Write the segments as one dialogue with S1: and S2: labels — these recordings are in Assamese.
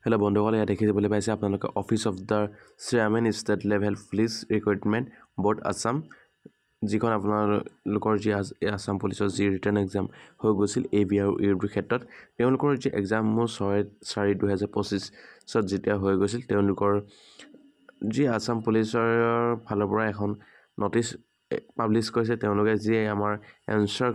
S1: হেল্ল' বন্ধুসকল, ইয়াত দেখিবলৈ পাইছে আপোনালোকে office of the chairman state level police recruitment board Assam, যিখন আপোনালোকৰ যি আছাম পুলিচৰ যি ৰিটাৰ্ণ এক্সাম হৈ গৈছিল এবি আৰু ইউবিৰ ক্ষেত্ৰত তেওঁলোকৰ যি এক্সামসমূহ 6/4/2025 যেতিয়া হৈ গৈছিল, তেওঁলোকৰ যি আছাম পুলিচৰ ফালৰ পৰা এখন নটিচ পাব্লিছ কৰিছে। তেওঁলোকে যি আমাৰ এনচাৰ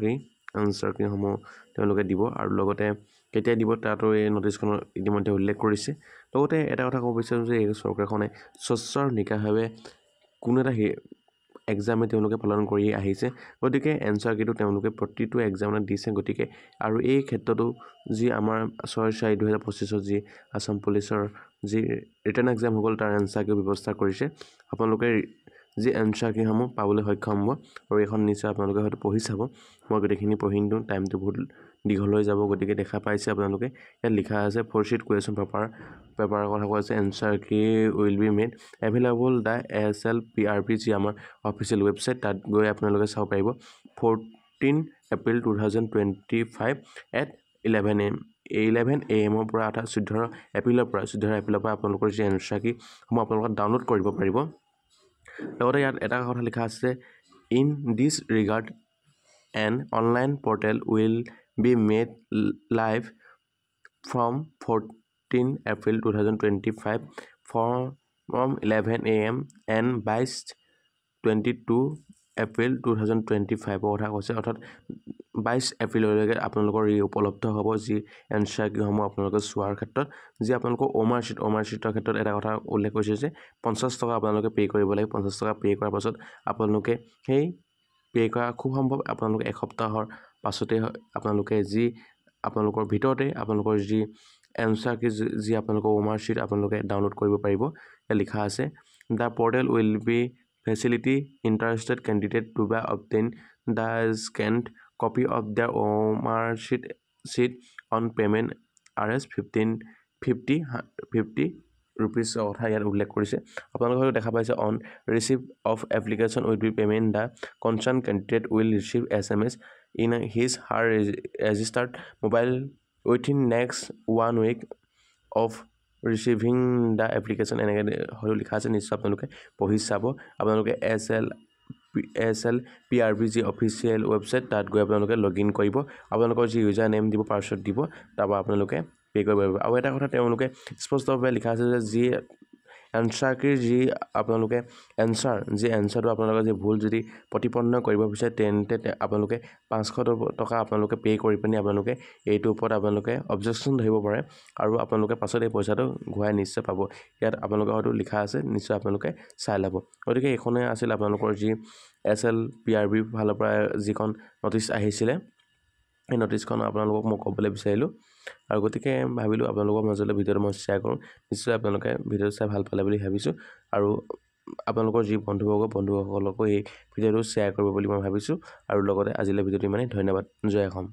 S1: কিসমূহ তেওঁলোকে দিব আৰু লগতে কেতিয়া দিব তাতো এই নটিচখনত ইতিমধ্যে উল্লেখ কৰিছে। লগতে এটা কথা ক'ব বিচাৰোঁ যে এই চৰকাৰখনে স্বচ্ছ আৰু নিকাভাৱে কোনো এটা এক্সামে তেওঁলোকে পালন কৰি আহিছে। গতিকে এনচাৰ কিটো তেওঁলোকে প্ৰতিটো এক্সামত দিছে। গতিকে আৰু এই ক্ষেত্ৰতো যি আমাৰ 6/4/2025 যি আছাম পুলিচৰ যি ৰিটাৰ্ণ এক্সাম হৈ গ'ল তাৰ এনচাৰ কিৰ ব্যৱস্থা কৰিছে। আপোনালোকে যি এনচাৰ কিসমূহ পাবলৈ সক্ষম হ'ব আৰু এইখন নিশ্চয় আপোনালোকে হয়তো পঢ়ি চাব। মই গোটেইখিনি পঢ়ি নিদিওঁ, টাইমটো বহুত দীঘল হৈ যাব। গতিকে দেখা পাইছে আপোনালোকে ইয়াত লিখা আছে 4 sheet কুৱেশ্যন পেপাৰৰ কথা কৈ আছে। এনচাৰ কি will be made available the ASLPRB যি আমাৰ অফিচিয়েল ৱেবছাইট, তাত গৈ আপোনালোকে চাব পাৰিব। 14 এপ্ৰিল 2025 at 11 AM পৰা অৰ্থাৎ 14 এপ্ৰিলৰ পৰা আপোনালোকৰ যি এনচাৰ কিসমূহ আপোনালোকে ডাউনলোড কৰিব পাৰিব। লগতে ইয়াত এটা কথা লিখা আছে, in this regard N online portal will be made live from 14 April 2025 from 11 AM and 22 April 2025 কথা কৈছে। অৰ্থাৎ 22 এপ্ৰিললৈকে আপোনালোকৰ এই উপলব্ধ হ'ব যি এনচাৰ কিসমূহ আপোনালোকে চোৱাৰ ক্ষেত্ৰত। যি আপোনালোকৰ অ'মাৰ্কশ্বিটৰ ক্ষেত্ৰত এটা কথা উল্লেখ কৰিছে যে 50 টকা আপোনালোকে পে' কৰিব লাগে। 50 টকা পে' কৰাৰ পাছত আপোনালোকে সেই পে' কৰা খুব সম্ভৱ আপোনালোকে এসপ্তাহৰ পাছতে আপোনালোকে যি আপোনালোকৰ ভিতৰতে আপোনালোকৰ যি এনচাৰ কি যি আপোনালোকৰ অ'মাৰ্কশ্বিট আপোনালোকে ডাউনলোড কৰিব পাৰিব। ইয়াত লিখা আছে, the portal will be facility interested candidate to বা obtain the scanned copy of the OMR sheet on payment Rs 50 ৰুপিজৰ কথা ইয়াত উল্লেখ কৰিছে। আপোনালোকে দেখা পাইছে, on receive of application will be payment the concern candidate will receive SMS in his her registered mobile within next 1 week of receiving the application. এনেকৈ হয়তো লিখা আছে, নিশ্চয় আপোনালোকে পঢ়ি চাব। আপোনালোকে ASLPRB যি অফিচিয়েল ৱেবছাইট, তাত গৈ আপোনালোকে লগ ইন কৰিব। আপোনালোকৰ যি ইউজাৰ নেম দিব, পাছৱৰ্ড দিব, তাৰপৰা আপোনালোকে পে' কৰিব পাৰিব। আৰু এটা কথা তেওঁলোকে স্পষ্টভাৱে লিখা আছে যে যি এনচাৰ কিৰ যি আপোনালোকে এনচাৰটো আপোনালোকে যি ভুল যদি প্ৰতিপন্ন কৰিব বিচাৰে, তেন্তে আপোনালোকে 500 টকা আপোনালোকে পে' কৰি পিনি আপোনালোকে এইটোৰ ওপৰত আপোনালোকে অবজেকশ্যন ধৰিব পাৰে আৰু আপোনালোকে পাছত এই পইচাটো ঘূৰাই নিশ্চয় পাব। ইয়াত আপোনালোকে হয়তো লিখা আছে, নিশ্চয় আপোনালোকে চাই ল'ব। গতিকে এইখনে আছিল আপোনালোকৰ যি ASLPRB ফালৰ পৰা যিখন নটিচ আহিছিলে, এই নটিচখন আপোনালোকক মই ক'বলৈ বিচাৰিলোঁ। আৰু গতিকে ভাবিলোঁ আপোনালোকৰ মাজলৈ ভিডিঅ'টো মই শ্বেয়াৰ কৰোঁ। নিশ্চয় আপোনালোকে ভিডিঅ'টো চাই ভাল পালে বুলি ভাবিছোঁ আৰু আপোনালোকৰ যি বন্ধুসকলকো এই ভিডিঅ'টো শ্বেয়াৰ কৰিব বুলি মই ভাবিছোঁ। আৰু লগতে আজিলৈ ভিডিঅ'টো ইমানেই। ধন্যবাদ। জয় অসম।